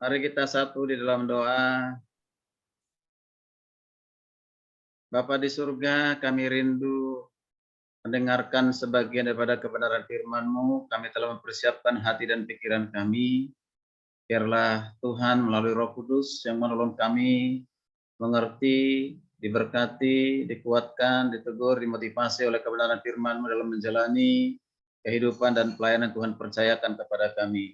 Mari kita satu di dalam doa. Bapa di surga, kami rindu mendengarkan sebagian daripada kebenaran firman-Mu. Kami telah mempersiapkan hati dan pikiran kami. Biarlah Tuhan melalui Roh Kudus yang menolong kami mengerti, diberkati, dikuatkan, ditegur, dimotivasi oleh kebenaran firman-Mu dalam menjalani kehidupan dan pelayanan Tuhan percayakan kepada kami.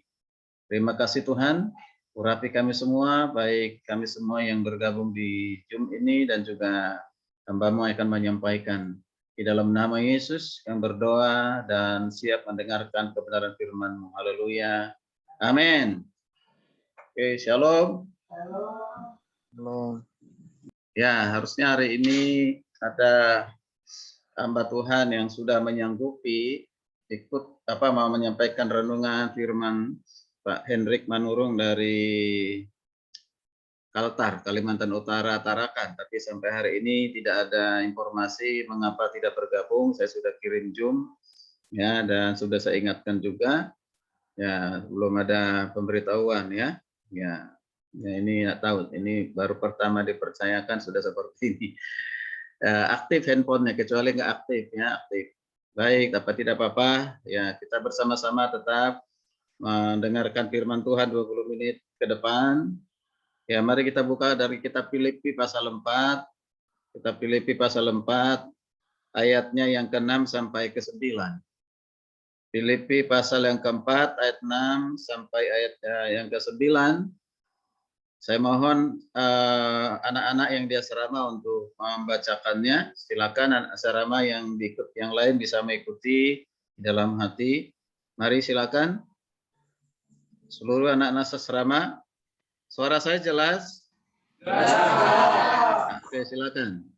Terima kasih Tuhan, urapi kami semua, baik kami semua yang bergabung di Zoom ini dan juga hamba-Mu akan menyampaikan. Di dalam nama Yesus yang berdoa dan siap mendengarkan kebenaran firman-Mu. Haleluya. Amin. Oke, shalom. Shalom. Ya, harusnya hari ini ada hamba Tuhan yang sudah menyanggupi ikut mau menyampaikan renungan firman Pak Hendrik Manurung dari Kaltar, Kalimantan Utara, Tarakan. Tapi sampai hari ini tidak ada informasi mengapa tidak bergabung. Saya sudah kirim Zoom, ya, dan sudah saya ingatkan juga, ya, belum ada pemberitahuan, ya. Ya, ini nggak tahu. Ini baru pertama dipercayakan sudah seperti ini. Aktif handphonenya, kecuali nggak aktif, ya, aktif. Baik, tapi tidak apa-apa. Ya, kita bersama-sama tetap mendengarkan firman Tuhan 20 menit ke depan. Ya, mari kita buka dari kitab Filipi pasal 4. Kitab Filipi pasal 4 ayatnya yang ke-6 sampai ke-9. Filipi pasal yang keempat ayat 6 sampai ayat yang ke-9. Saya mohon anak-anak yang di asrama untuk membacakannya. Silakan anak asrama yang lain bisa mengikuti di dalam hati. Mari silakan. Seluruh anak-anak asrama. Suara saya jelas? Jelas. Oke, silakan.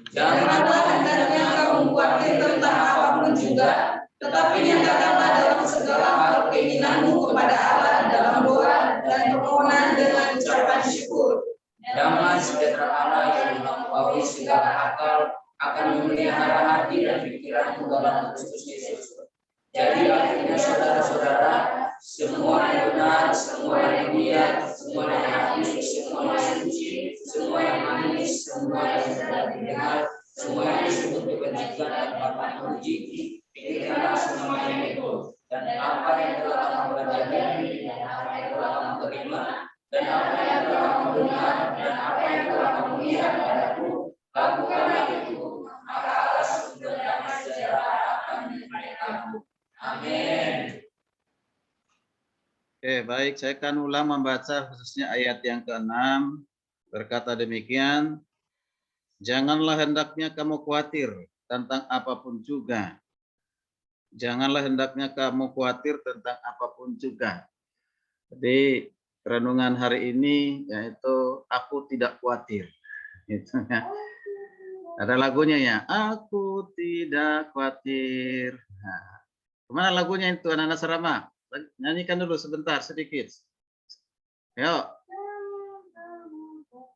Janganlah hendaknya kamu khawatir tentang apapun juga, tetapi nyatakanlah dalam segala hal keinginanmu kepada Allah dalam doa dan permohonan dengan ucapan syukur. Damai sejahtera Allah yang melampaui segala akal akan memelihara hati dan pikiranmu dalam Kristus Yesus. Jadi akhirnya saudara-saudara, semua yang benar, semua yang mulia, semua yang adil, semua yang suci, semua yang manis, semua yang sedang didengar, semua yang disebut kebajikan dan dapat memuji, pikirkanlah semuanya itu, dan apa yang telah kamu pelajari, dan apa yang telah kamu terima, dan apa yang telah kamu dengar, dan apa yang telah kamu lihat padaku, lakukanlah itu, maka Allah sumber damai sejahtera akan menyertai kamu. Amin. Oke, baik. Saya akan ulang membaca khususnya ayat yang ke-6. Berkata demikian, janganlah hendaknya kamu khawatir tentang apapun juga. Janganlah hendaknya kamu khawatir tentang apapun juga. Jadi renungan hari ini yaitu aku tidak khawatir. Gitu, ya. Ada lagunya ya, aku tidak khawatir. Nah, kemana lagunya itu anak-anak asrama? Nyanyikan dulu sebentar sedikit. Yuk.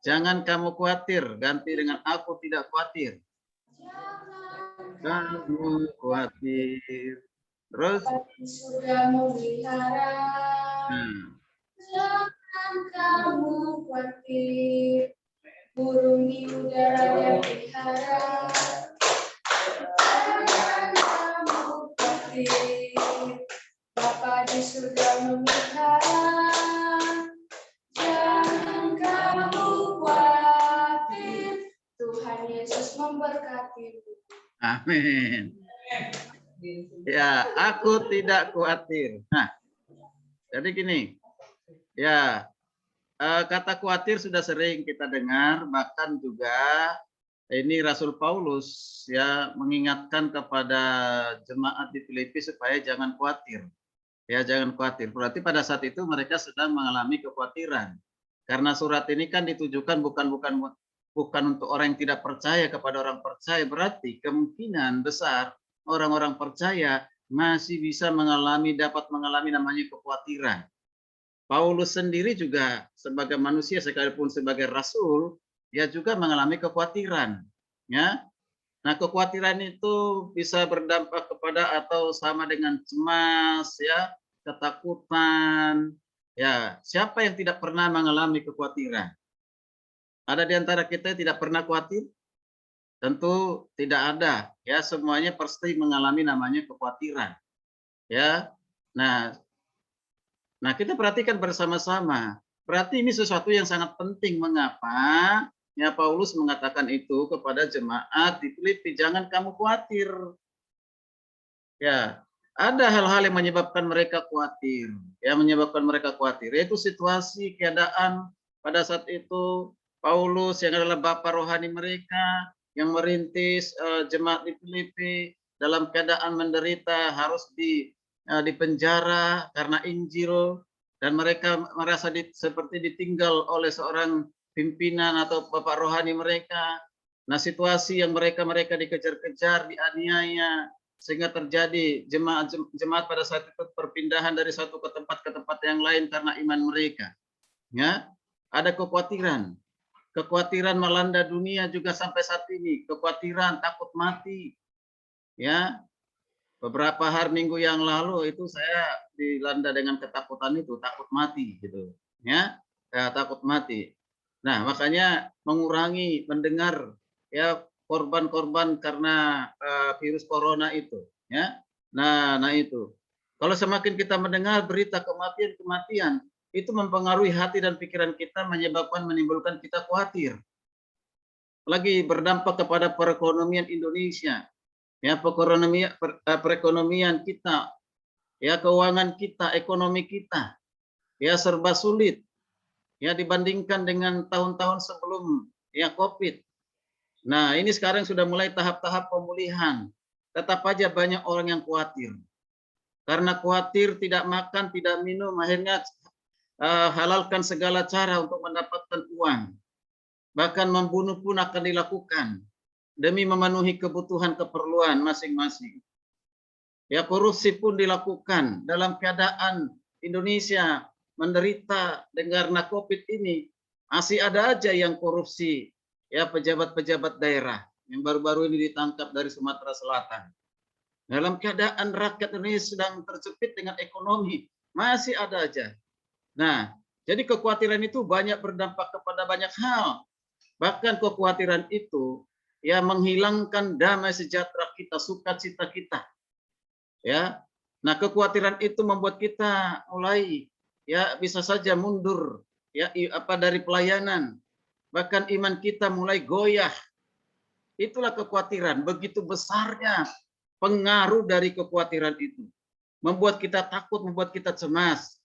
Jangan kamu khawatir, ganti dengan aku tidak khawatir. Kamu khawatir. Terus? Sudah memelihara. Jangan kamu khawatir. Burung di udara dia pelihara. Jangan kamu khawatir. Bapa di surga memelihara. Jangan kamu khawatir. Tuhan Yesus memberkati. Amin. Ya, aku tidak khawatir. Nah, jadi gini, ya, kata khawatir sudah sering kita dengar, bahkan juga ini Rasul Paulus ya mengingatkan kepada jemaat di Filipi supaya jangan khawatir. Ya, jangan khawatir. Berarti pada saat itu mereka sedang mengalami kekhawatiran. Karena surat ini kan ditujukan bukan untuk orang yang tidak percaya kepada orang percaya. Berarti kemungkinan besar orang-orang percaya masih bisa dapat mengalami namanya kekhawatiran. Paulus sendiri juga sebagai manusia sekalipun sebagai rasul, dia juga mengalami kekhawatiran. Ya, nah kekhawatiran itu bisa berdampak kepada atau sama dengan cemas, ya, ketakutan. Ya, siapa yang tidak pernah mengalami kekhawatiran? Ada di antara kita yang tidak pernah khawatir? Tentu tidak ada. Ya, semuanya pasti mengalami namanya kekhawatiran. Ya. Nah, kita perhatikan bersama-sama. Berarti ini sesuatu yang sangat penting. Mengapa? Ya, Paulus mengatakan itu kepada jemaat di Filipi, jangan kamu khawatir. Ya, ada hal-hal yang menyebabkan mereka khawatir. Ya, menyebabkan mereka khawatir. Yaitu situasi, keadaan pada saat itu Paulus yang adalah bapa rohani mereka yang merintis jemaat di Filipi dalam keadaan menderita, harus di penjara karena Injil, dan mereka merasa seperti ditinggal oleh seorang pimpinan atau bapak rohani mereka. Nah, situasi yang mereka dikejar-kejar, dianiaya, sehingga terjadi jemaat pada saat itu perpindahan dari satu ke tempat yang lain karena iman mereka. Ya, ada kekhawatiran. Kekhawatiran melanda dunia juga sampai saat ini. Kekhawatiran, takut mati. Ya, beberapa hari minggu yang lalu itu saya dilanda dengan ketakutan itu, takut mati gitu. Ya, takut mati. Nah, makanya mengurangi mendengar ya korban-korban karena virus corona itu. Ya, nah itu. Kalau semakin kita mendengar berita kematian, itu mempengaruhi hati dan pikiran kita, menimbulkan kita khawatir. Lagi berdampak kepada perekonomian Indonesia. Ya, perekonomian kita, ya keuangan kita, ekonomi kita, ya serba sulit. Ya, dibandingkan dengan tahun-tahun sebelum ya COVID. Nah, ini sekarang sudah mulai tahap-tahap pemulihan. Tetap aja banyak orang yang khawatir. Karena khawatir tidak makan, tidak minum, akhirnya halalkan segala cara untuk mendapatkan uang. Bahkan membunuh pun akan dilakukan demi memenuhi kebutuhan keperluan masing-masing. Ya, korupsi pun dilakukan dalam keadaan Indonesia menderita karena COVID ini. Masih ada aja yang korupsi, ya pejabat-pejabat daerah yang baru-baru ini ditangkap dari Sumatera Selatan. Dalam keadaan rakyat Indonesia sedang terjepit dengan ekonomi, masih ada aja. Nah, jadi kekhawatiran itu banyak berdampak kepada banyak hal. Bahkan kekhawatiran itu ya menghilangkan damai sejahtera kita, sukacita kita. Ya. Nah, kekhawatiran itu membuat kita mulai ya bisa saja mundur ya dari pelayanan. Bahkan iman kita mulai goyah. Itulah kekhawatiran, begitu besarnya pengaruh dari kekhawatiran itu. Membuat kita takut, membuat kita cemas.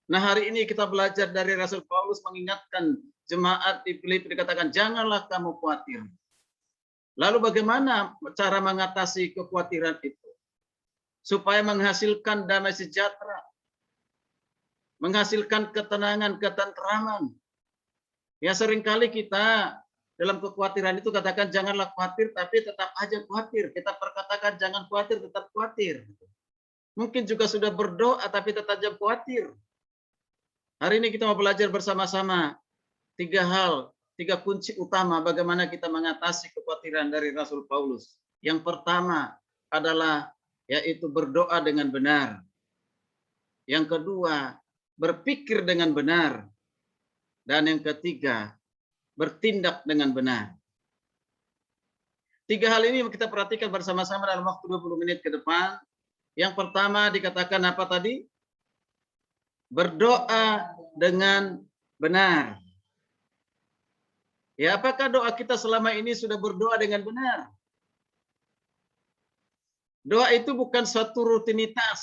Nah, hari ini kita belajar dari Rasul Paulus mengingatkan jemaat di Filipi, dikatakan janganlah kamu khawatir. Lalu bagaimana cara mengatasi kekhawatiran itu? Supaya menghasilkan damai sejahtera, menghasilkan ketenangan, ketentraman. Ya, seringkali kita dalam kekhawatiran itu katakan janganlah khawatir, tapi tetap aja khawatir. Kita perkatakan jangan khawatir, tetap khawatir. Mungkin juga sudah berdoa, tapi tetap aja khawatir. Hari ini kita mau belajar bersama-sama 3 hal, 3 kunci utama bagaimana kita mengatasi kekhawatiran dari Rasul Paulus. Yang pertama adalah yaitu berdoa dengan benar. Yang kedua, berpikir dengan benar. Dan yang ketiga, bertindak dengan benar. 3 hal ini kita perhatikan bersama-sama dalam waktu 20 menit ke depan. Yang pertama dikatakan apa tadi? Berdoa dengan benar. Ya, apakah doa kita selama ini sudah berdoa dengan benar? Doa itu bukan suatu rutinitas.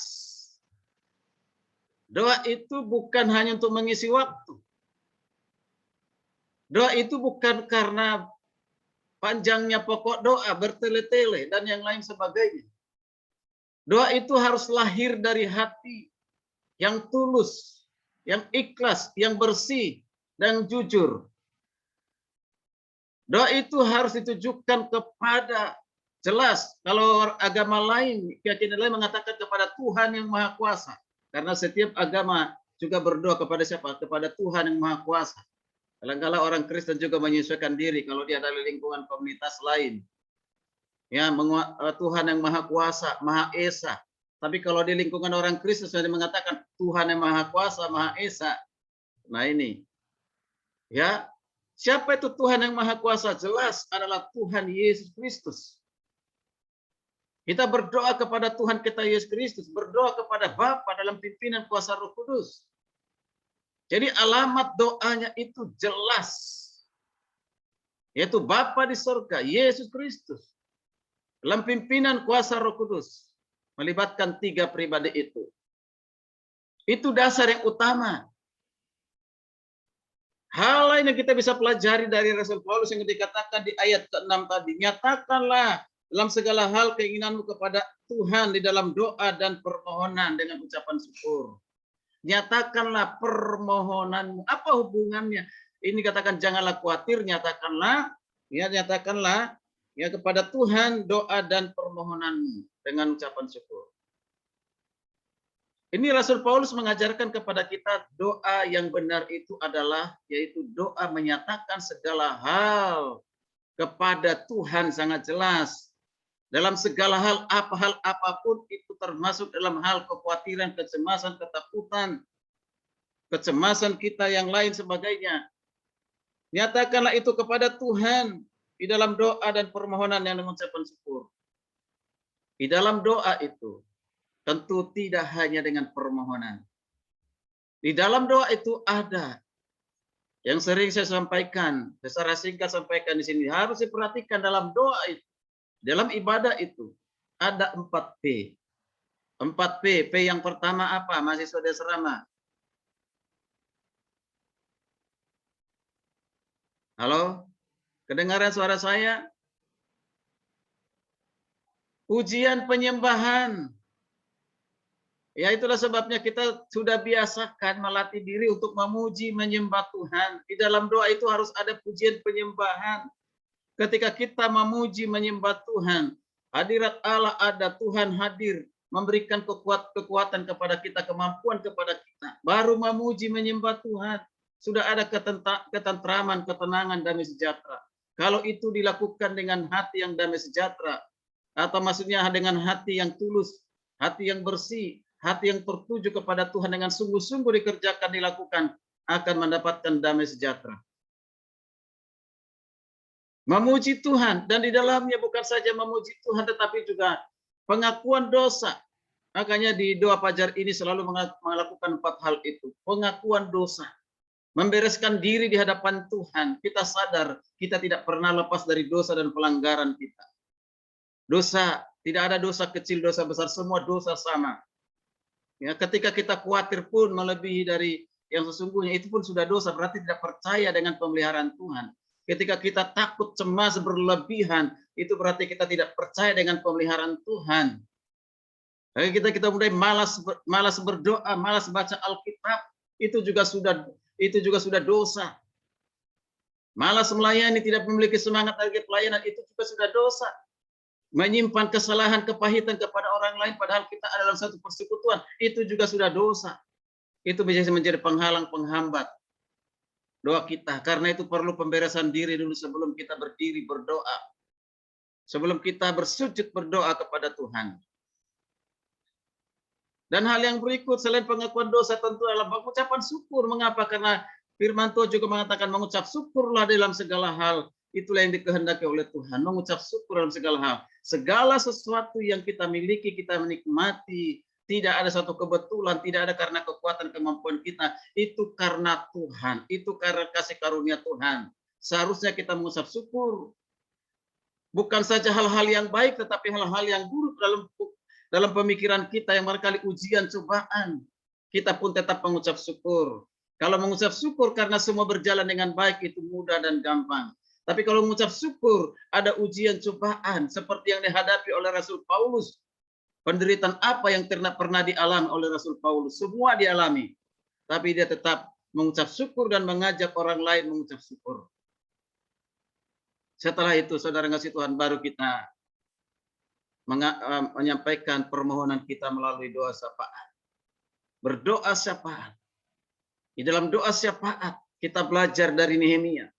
Doa itu bukan hanya untuk mengisi waktu. Doa itu bukan karena panjangnya pokok doa, bertele-tele, dan yang lain sebagainya. Doa itu harus lahir dari hati yang tulus, yang ikhlas, yang bersih, dan jujur. Doa itu harus ditujukan kepada, jelas, kalau agama lain, keyakinan lain mengatakan kepada Tuhan yang Maha Kuasa. Karena setiap agama juga berdoa kepada siapa? Kepada Tuhan yang Maha Kuasa. Kadang-kadang orang Kristen juga menyesuaikan diri kalau dia ada lingkungan komunitas lain. Ya, Tuhan yang Maha Kuasa, Maha Esa. Tapi kalau di lingkungan orang Kristen sudah mengatakan Tuhan yang Maha Kuasa, Maha Esa. Nah ini, ya, siapa itu Tuhan yang Maha Kuasa? Jelas adalah Tuhan Yesus Kristus. Kita berdoa kepada Tuhan kita Yesus Kristus, berdoa kepada Bapa dalam pimpinan kuasa Roh Kudus. Jadi alamat doanya itu jelas, yaitu Bapa di surga, Yesus Kristus, dalam pimpinan kuasa Roh Kudus, melibatkan 3 pribadi itu. Itu dasar yang utama. Hal lain yang kita bisa pelajari dari Rasul Paulus yang dikatakan di ayat ke-6 tadi, nyatakanlah dalam segala hal keinginanmu kepada Tuhan di dalam doa dan permohonan dengan ucapan syukur. Nyatakanlah permohonanmu. Apa hubungannya? Ini katakan janganlah khawatir, nyatakanlah ya kepada Tuhan doa dan permohonanmu dengan ucapan syukur. Ini Rasul Paulus mengajarkan kepada kita doa yang benar itu adalah yaitu doa menyatakan segala hal kepada Tuhan sangat jelas. Dalam segala hal apapun itu termasuk dalam hal kekhawatiran, kecemasan, ketakutan, kecemasan kita yang lain sebagainya. Nyatakanlah itu kepada Tuhan di dalam doa dan permohonan yang mengucapkan syukur. Di dalam doa itu tentu tidak hanya dengan permohonan. Di dalam doa itu ada yang sering saya sampaikan, secara singkat sampaikan di sini, harus diperhatikan dalam doa itu. Dalam ibadah itu ada 4P. 4P. P yang pertama apa? Mahasiswa Desrama. Halo? Kedengaran suara saya? Pujian penyembahan. Ya itulah sebabnya kita sudah biasakan melatih diri untuk memuji, menyembah Tuhan. Di dalam doa itu harus ada pujian penyembahan. Ketika kita memuji, menyembah Tuhan, hadirat Allah ada, Tuhan hadir, memberikan kekuatan kepada kita, kemampuan kepada kita. Baru memuji, menyembah Tuhan, sudah ada ketentraman, ketenangan, damai sejahtera. Kalau itu dilakukan dengan hati yang damai sejahtera, atau maksudnya dengan hati yang tulus, hati yang bersih, hati yang tertuju kepada Tuhan dengan sungguh-sungguh dikerjakan, dilakukan, akan mendapatkan damai sejahtera. Memuji Tuhan, dan di dalamnya bukan saja memuji Tuhan, tetapi juga pengakuan dosa. Makanya di doa fajar ini selalu melakukan 4 hal itu. Pengakuan dosa, membereskan diri di hadapan Tuhan. Kita sadar kita tidak pernah lepas dari dosa dan pelanggaran kita. Dosa, tidak ada dosa kecil, dosa besar, semua dosa sama. Ya, ketika kita khawatir pun melebihi dari yang sesungguhnya, itu pun sudah dosa, berarti tidak percaya dengan pemeliharaan Tuhan. Ketika kita takut, cemas berlebihan, itu berarti kita tidak percaya dengan pemeliharaan Tuhan. Kita mulai malas berdoa, malas baca Alkitab, itu juga sudah dosa. Malas melayani, tidak memiliki semangat lagi pelayanan, itu juga sudah dosa. Menyimpan kesalahan, kepahitan kepada orang lain, padahal kita ada dalam satu persekutuan, itu juga sudah dosa. Itu bisa menjadi penghalang, penghambat doa kita. Karena itu perlu pemberesan diri dulu sebelum kita berdiri berdoa. Sebelum kita bersujud berdoa kepada Tuhan. Dan hal yang berikut selain pengakuan dosa tentu adalah pengucapan syukur. Mengapa? Karena firman Tuhan juga mengatakan mengucap syukurlah dalam segala hal. Itulah yang dikehendaki oleh Tuhan. Mengucap syukur dalam segala hal. Segala sesuatu yang kita miliki, kita menikmati. Tidak ada satu kebetulan, tidak ada karena kekuatan kemampuan kita. Itu karena Tuhan, itu karena kasih karunia Tuhan. Seharusnya kita mengucap syukur. Bukan saja hal-hal yang baik, tetapi hal-hal yang buruk dalam pemikiran kita yang barangkali ujian, cobaan. Kita pun tetap mengucap syukur. Kalau mengucap syukur karena semua berjalan dengan baik, itu mudah dan gampang. Tapi kalau mengucap syukur, ada ujian, cobaan, seperti yang dihadapi oleh Rasul Paulus. Penderitaan apa yang pernah dialami oleh Rasul Paulus? Semua dialami. Tapi dia tetap mengucap syukur dan mengajak orang lain mengucap syukur. Setelah itu, saudara kasih Tuhan, baru kita menyampaikan permohonan kita melalui doa syafaat. Berdoa syafaat. Di dalam doa syafaat, kita belajar dari Nehemia.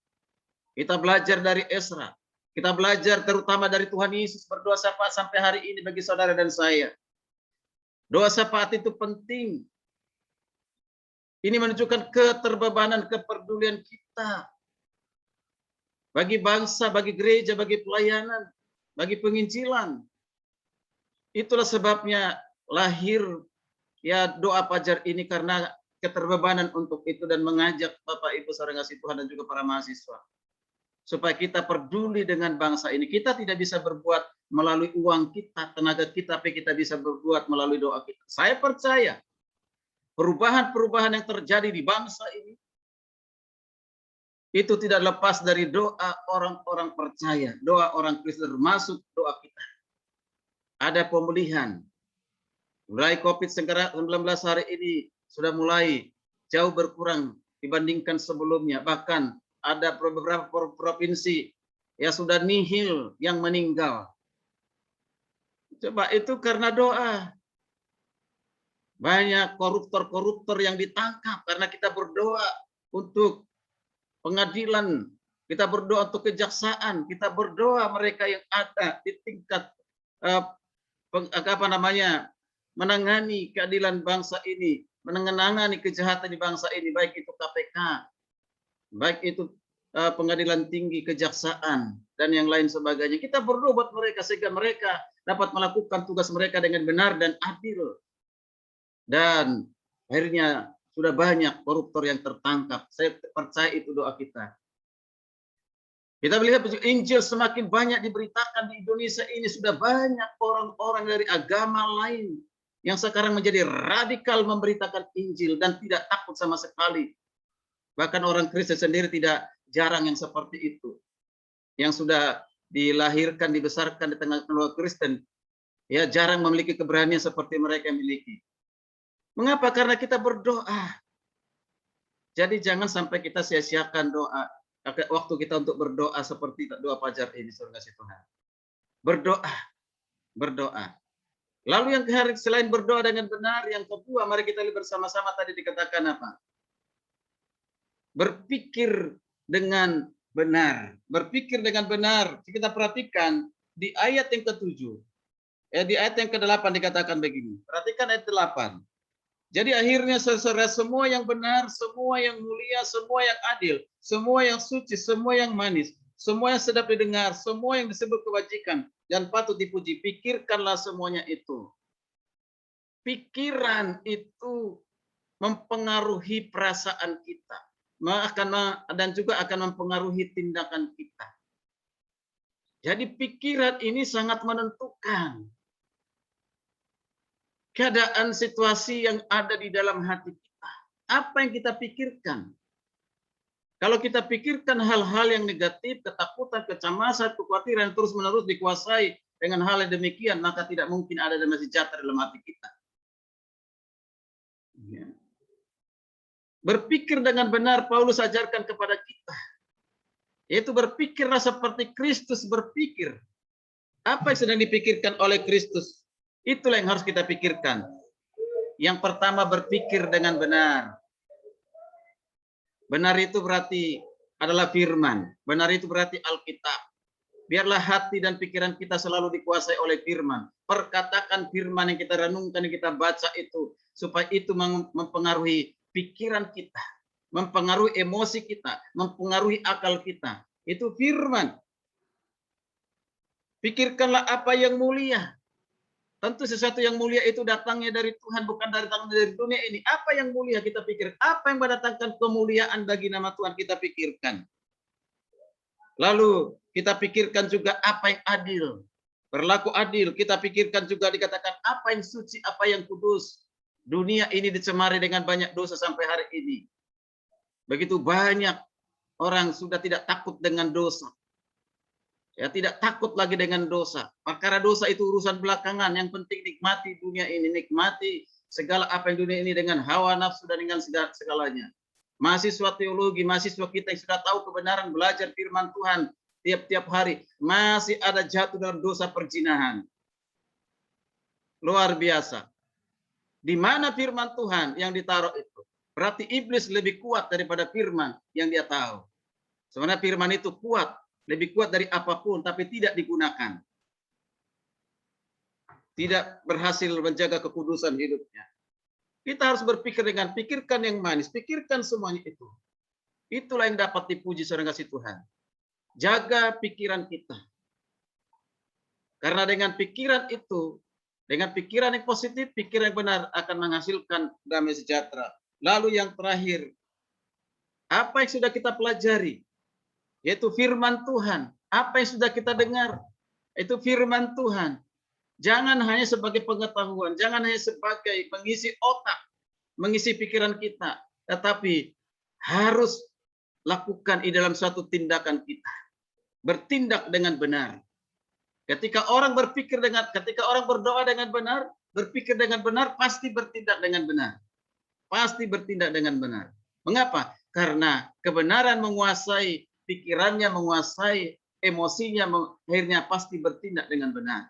Kita belajar dari Esra. Kita belajar terutama dari Tuhan Yesus berdoa syafaat sampai hari ini bagi saudara dan saya. Doa syafaat itu penting. Ini menunjukkan keterbebanan, kepedulian kita bagi bangsa, bagi gereja, bagi pelayanan, bagi penginjilan. Itulah sebabnya lahir ya doa Fajar ini, karena keterbebanan untuk itu, dan mengajak Bapak Ibu saudara kasih Tuhan dan juga para mahasiswa supaya kita peduli dengan bangsa ini. Kita tidak bisa berbuat melalui uang kita, tenaga kita, tapi kita bisa berbuat melalui doa kita. Saya percaya perubahan-perubahan yang terjadi di bangsa ini itu tidak lepas dari doa orang-orang percaya, doa orang Kristen, termasuk doa kita. Ada pemulihan. Mulai COVID-19 hari ini sudah mulai jauh berkurang dibandingkan sebelumnya. Bahkan ada beberapa provinsi yang sudah nihil yang meninggal. Coba itu karena doa. Banyak koruptor-koruptor yang ditangkap karena kita berdoa untuk pengadilan, kita berdoa untuk kejaksaan, kita berdoa mereka yang ada di tingkat menangani keadilan bangsa ini, menangani kejahatan di bangsa ini, baik itu KPK, baik itu pengadilan tinggi, kejaksaan, dan yang lain sebagainya. Kita berdoa buat mereka sehingga mereka dapat melakukan tugas mereka dengan benar dan adil. Dan akhirnya sudah banyak koruptor yang tertangkap. Saya percaya itu doa kita. Kita melihat Injil semakin banyak diberitakan di Indonesia ini. Sudah banyak orang-orang dari agama lain yang sekarang menjadi radikal memberitakan Injil dan tidak takut sama sekali. Bahkan orang Kristen sendiri tidak jarang yang seperti itu. Yang sudah dilahirkan, dibesarkan di tengah keluarga Kristen, ya jarang memiliki keberanian seperti mereka yang miliki. Mengapa? Karena kita berdoa. Jadi jangan sampai kita sia-siakan doa. Waktu kita untuk berdoa seperti doa Fajar ini, saudara kasih Tuhan. Berdoa. Berdoa. Lalu yang selain berdoa dengan benar, yang kedua, mari kita lihat bersama-sama tadi dikatakan apa? Berpikir dengan benar. Berpikir dengan benar. Kita perhatikan di ayat yang ke-7. Di ayat yang ke-8 dikatakan begini. Perhatikan ayat 8. Jadi akhirnya saudara, semua yang benar, semua yang mulia, semua yang adil, semua yang suci, semua yang manis, semua yang sedap didengar, semua yang disebut kebajikan dan patut dipuji, pikirkanlah semuanya itu. Pikiran itu mempengaruhi perasaan kita, dan juga akan mempengaruhi tindakan kita. Jadi pikiran ini sangat menentukan keadaan situasi yang ada di dalam hati kita. Apa yang kita pikirkan? Kalau kita pikirkan hal-hal yang negatif, ketakutan, kecemasan, kekhawatiran terus-menerus dikuasai dengan hal yang demikian, maka tidak mungkin ada damai sejahtera dalam hati kita. Ya. Berpikir dengan benar, Paulus ajarkan kepada kita. Yaitu berpikirlah seperti Kristus berpikir. Apa yang sedang dipikirkan oleh Kristus? Itulah yang harus kita pikirkan. Yang pertama, berpikir dengan benar. Benar itu berarti adalah firman. Benar itu berarti Alkitab. Biarlah hati dan pikiran kita selalu dikuasai oleh firman. Perkatakan firman yang kita renungkan, yang kita baca itu. Supaya itu mempengaruhi pikiran kita. Mempengaruhi emosi kita. Mempengaruhi akal kita. Itu firman. Pikirkanlah apa yang mulia. Tentu sesuatu yang mulia itu datangnya dari Tuhan, bukan datang dari dunia ini. Apa yang mulia kita pikir? Apa yang mendatangkan kemuliaan bagi nama Tuhan kita pikirkan. Lalu kita pikirkan juga apa yang adil. Berlaku adil. Kita pikirkan juga dikatakan apa yang suci, apa yang kudus. Dunia ini dicemari dengan banyak dosa sampai hari ini. Begitu banyak orang sudah tidak takut dengan dosa. Ya, tidak takut lagi dengan dosa. Perkara dosa itu urusan belakangan. Yang penting nikmati dunia ini, nikmati segala apa yang dunia ini dengan hawa nafsu dan dengan segalanya. Mahasiswa teologi, mahasiswa kita yang sudah tahu kebenaran, belajar firman Tuhan tiap-tiap hari, masih ada jatuh dalam dosa perzinahan. Luar biasa. Di mana firman Tuhan yang ditaruh itu? Berarti iblis lebih kuat daripada firman yang dia tahu. Sebenarnya firman itu kuat. Lebih kuat dari apapun, tapi tidak digunakan. tidak berhasil menjaga kekudusan hidupnya. Kita harus berpikir dengan pikirkan yang manis, pikirkan semuanya itu. Itulah yang dapat dipuji saudara kasih Tuhan. Jaga pikiran kita. Karena dengan pikiran itu, dengan pikiran yang positif, pikiran yang benar akan menghasilkan damai sejahtera. Lalu yang terakhir, apa yang sudah kita pelajari? Yaitu firman Tuhan. Apa yang sudah kita dengar? Itu firman Tuhan. Jangan hanya sebagai pengetahuan, jangan hanya sebagai pengisi otak, mengisi pikiran kita, tetapi harus lakukan di dalam suatu tindakan kita. Bertindak dengan benar. Ketika orang berdoa dengan benar, berpikir dengan benar, pasti bertindak dengan benar. Pasti bertindak dengan benar. Mengapa? Karena kebenaran menguasai pikirannya, menguasai emosinya, akhirnya pasti bertindak dengan benar.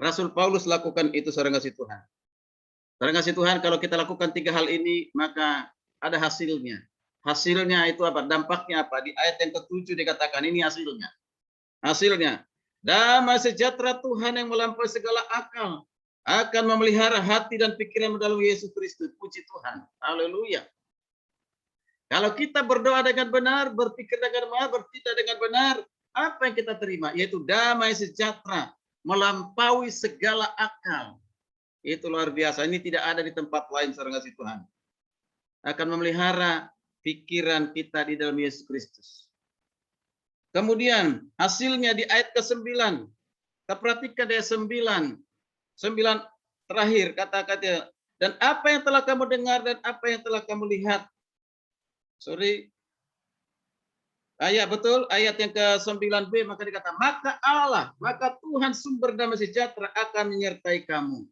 Rasul Paulus lakukan itu, saudara kasih Tuhan. Saudara kasih Tuhan, kalau kita lakukan 3 hal ini, maka ada hasilnya. Hasilnya itu apa? Dampaknya apa? Di ayat yang ke-7 dikatakan ini hasilnya. Hasilnya, damai sejahtera Tuhan yang melampaui segala akal akan memelihara hati dan pikiran melalui Yesus Kristus. Puji Tuhan. Haleluya. Kalau kita berdoa dengan benar, berpikir dengan benar, bertindak dengan benar, apa yang kita terima? Yaitu damai sejahtera melampaui segala akal. Itu luar biasa. Ini tidak ada di tempat lain, saudara kasih Tuhan. Akan memelihara pikiran kita di dalam Yesus Kristus. Kemudian hasilnya di ayat ke-9. Kita perhatikan di ayat 9. 9 terakhir kata-kata. Dan apa yang telah kamu dengar dan apa yang telah kamu lihat. Ayat betul, ayat yang ke-9b, maka dikata, maka Tuhan sumber damai sejahtera akan menyertai kamu.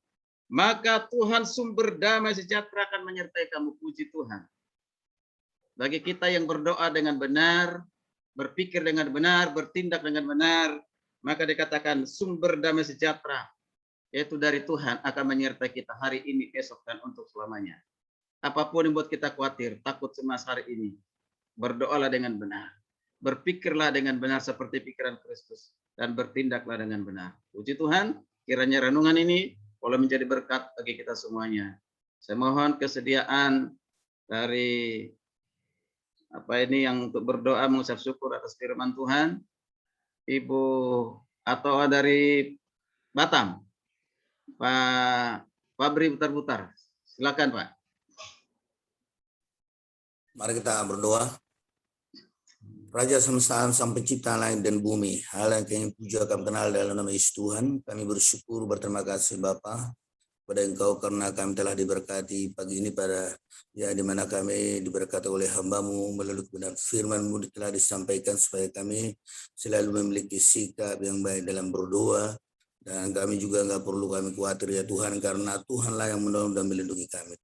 Maka Tuhan sumber damai sejahtera akan menyertai kamu. Puji Tuhan. Bagi kita yang berdoa dengan benar, berpikir dengan benar, bertindak dengan benar, maka dikatakan sumber damai sejahtera, yaitu dari Tuhan, akan menyertai kita hari ini, esok, dan untuk selamanya. Apapun yang buat kita khawatir, takut cemas hari ini, berdoalah dengan benar. Berpikirlah dengan benar seperti pikiran Kristus, dan bertindaklah dengan benar. Puji Tuhan, kiranya renungan ini boleh menjadi berkat bagi kita semuanya. Saya mohon kesediaan dari yang untuk berdoa mengucap syukur atas firman Tuhan, Ibu atau dari Batam, Pak Fabri Putar-Putar. Silakan Pak. Mari kita berdoa. Raja semesta sang pencipta langit dan bumi, hal yang kami puja kami kenal dalam nama Yesus Tuhan. Kami bersyukur, berterima kasih Bapa pada Engkau karena kami telah diberkati pagi ini pada di mana kami diberkati oleh hamba-Mu melalui kebenaran firman-Mu telah disampaikan supaya kami selalu memiliki sikap yang baik dalam berdoa, dan kami juga nggak perlu kami khawatir ya Tuhan, karena Tuhanlah yang menolong dan melindungi kami.